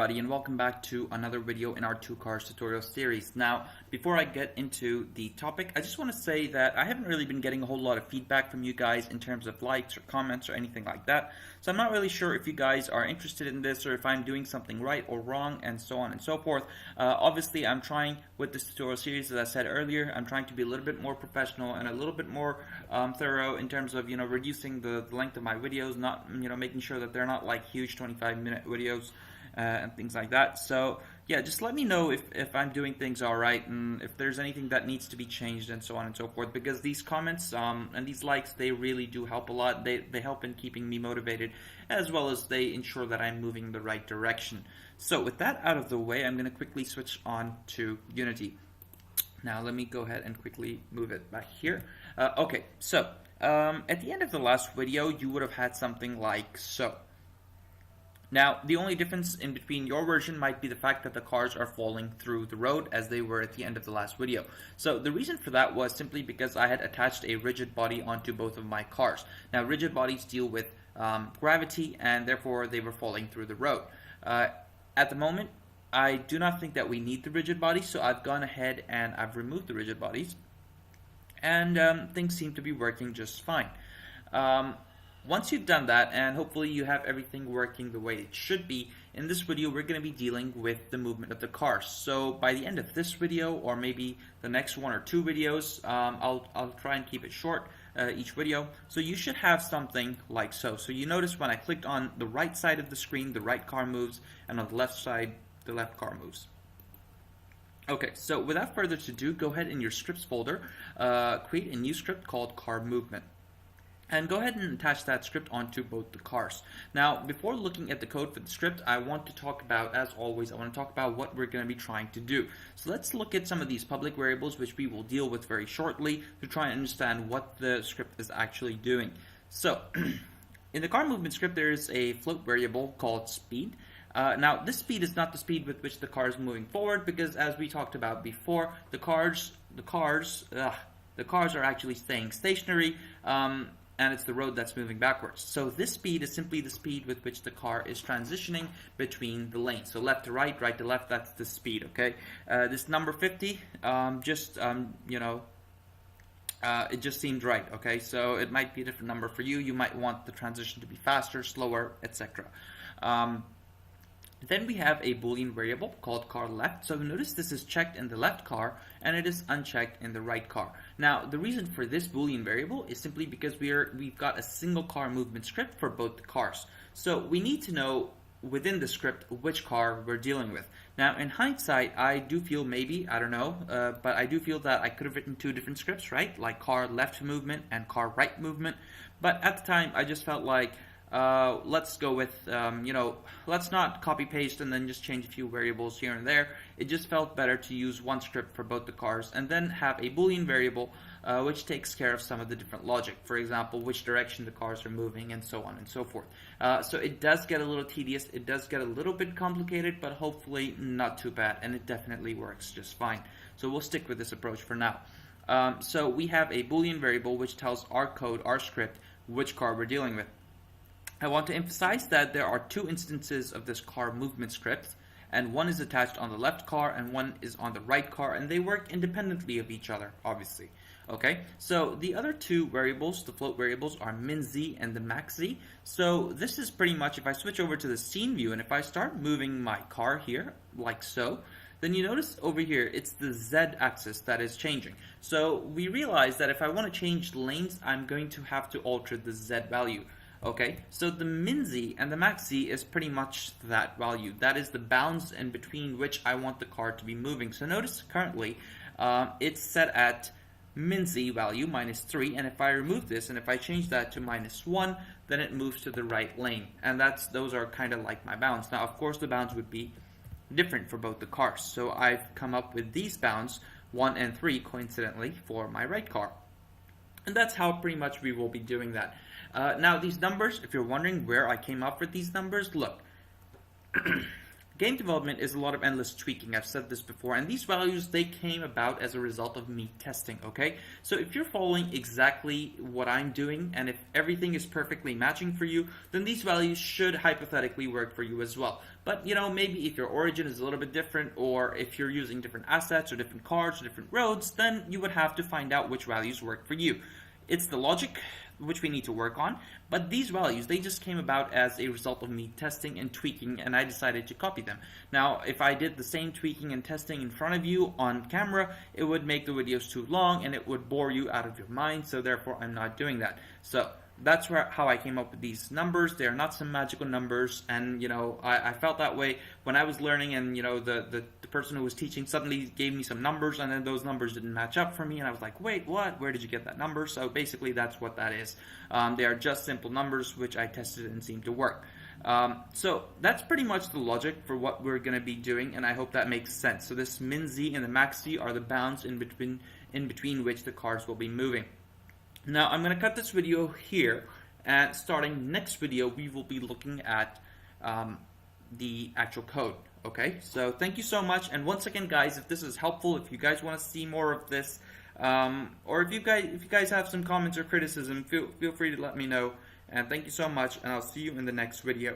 everybody, and welcome back to another video in our two cars tutorial series. Now, before I get into the topic, I just want to say that I haven't really been getting a whole lot of feedback from you guys in terms of likes or comments or anything like that. So I'm not really sure if you guys are interested in this or if I'm doing something right or wrong and so on and so forth. Obviously, I'm trying with this tutorial series, as I said earlier, I'm trying to be a little bit more professional and a little bit more thorough in terms of, reducing the length of my videos, not, making sure that they're not like huge 25-minute videos and things like that. So yeah, just let me know if I'm doing things alright and if there's anything that needs to be changed and so on and so forth, because these comments and these likes, they really do help a lot. They help in keeping me motivated, as well as they ensure that I'm moving in the right direction. So with that out of the way, I'm going to quickly switch on to Unity. Now let me go ahead and quickly move it back here. Okay, so at the end of the last video, you would have had something like so. Now, the only difference in between your version might be the fact that the cars are falling through the road as they were at the end of the last video. So the reason for that was simply because I had attached a rigid body onto both of my cars. Now, rigid bodies deal with gravity, and therefore they were falling through the road. At the moment, I do not think that we need the rigid bodies, so I've gone ahead and I've removed the rigid bodies, and things seem to be working just fine. Once you've done that, and hopefully you have everything working the way it should be, in this video we're going to be dealing with the movement of the cars. So by the end of this video, or maybe the next one or two videos, I'll try and keep it short, each video. So you should have something like so. So you notice when I clicked on the right side of the screen, the right car moves, and on the left side, the left car moves. Okay, so without further ado, go ahead in your scripts folder, create a new script called car movement. And go ahead and attach that script onto both the cars. Now, before looking at the code for the script, I want to talk about, as always, I want to talk about what we're going to be trying to do. So let's look at some of these public variables, which we will deal with very shortly, to try and understand what the script is actually doing. So, in the car movement script, there is a float variable called speed. Now, this speed is not the speed with which the car is moving forward, because as we talked about before, the cars are actually staying stationary, and it's the road that's moving backwards. So this speed is simply the speed with which the car is transitioning between the lanes. So left to right, right to left, that's the speed, okay? This number 50, it just seemed right, okay? So it might be a different number for you. You might want the transition to be faster, slower, etc. Then we have a Boolean variable called car left. So notice this is checked in the left car and it is unchecked in the right car. Now the reason for this Boolean variable is simply because we've got a single car movement script for both the cars. So we need to know within the script which car we're dealing with. Now in hindsight, I do feel maybe, I don't know, but I do feel that I could have written two different scripts, right? Like car left movement and car right movement. But at the time I just felt like let's go with, let's not copy paste and then just change a few variables here and there. It just felt better to use one script for both the cars and then have a Boolean variable which takes care of some of the different logic. For example, which direction the cars are moving and so on and so forth. So it does get a little tedious, it does get a little bit complicated, but hopefully not too bad, and it definitely works just fine. So we'll stick with this approach for now. So we have a Boolean variable which tells our code, our script, which car we're dealing with. I want to emphasize that there are two instances of this car movement script, and one is attached on the left car and one is on the right car, and they work independently of each other, obviously. Okay, so the other two variables, the float variables, are min_z and the max_z. So this is pretty much, if I switch over to the scene view and if I start moving my car here, like so, then you notice over here, it's the Z axis that is changing. So we realize that if I want to change lanes, I'm going to have to alter the Z value. Okay, so the min_z and the max_z is pretty much that value. That is the bounds in between which I want the car to be moving. So notice currently it's set at min_z value -3, and if I remove this and if I change that to -1, then it moves to the right lane. And those are kind of like my bounds. Now of course the bounds would be different for both the cars. So I've come up with these bounds 1 and 3 coincidentally for my right car. And that's how pretty much we will be doing that. Now these numbers, if you're wondering where I came up with these numbers, look. game development is a lot of endless tweaking. I've said this before, and these values, they came about as a result of me testing, okay? So if you're following exactly what I'm doing, and if everything is perfectly matching for you, then these values should hypothetically work for you as well. But, you know, maybe if your origin is a little bit different, or if you're using different assets or different cards or different roads, then you would have to find out which values work for you. It's the logic which we need to work on, but these values, they just came about as a result of me testing and tweaking, and I decided to copy them. Now, if I did the same tweaking and testing in front of you on camera, it would make the videos too long and it would bore you out of your mind, so therefore I'm not doing that. So that's how I came up with these numbers. They are not some magical numbers, and you know, I felt that way when I was learning, and you know, the person who was teaching suddenly gave me some numbers, and then those numbers didn't match up for me, and I was like, wait, what? Where did you get that number? So basically that's what that is. They are just simple numbers which I tested and seemed to work. So that's pretty much the logic for what we're going to be doing, and I hope that makes sense. So this min z and the max z are the bounds in between which the cards will be moving. Now I'm going to cut this video here, and starting next video we will be looking at the actual code. Okay, so thank you so much, and once again guys, if this is helpful, if you guys want to see more of this, or if you guys have some comments or criticism, feel free to let me know, and thank you so much, and I'll see you in the next video.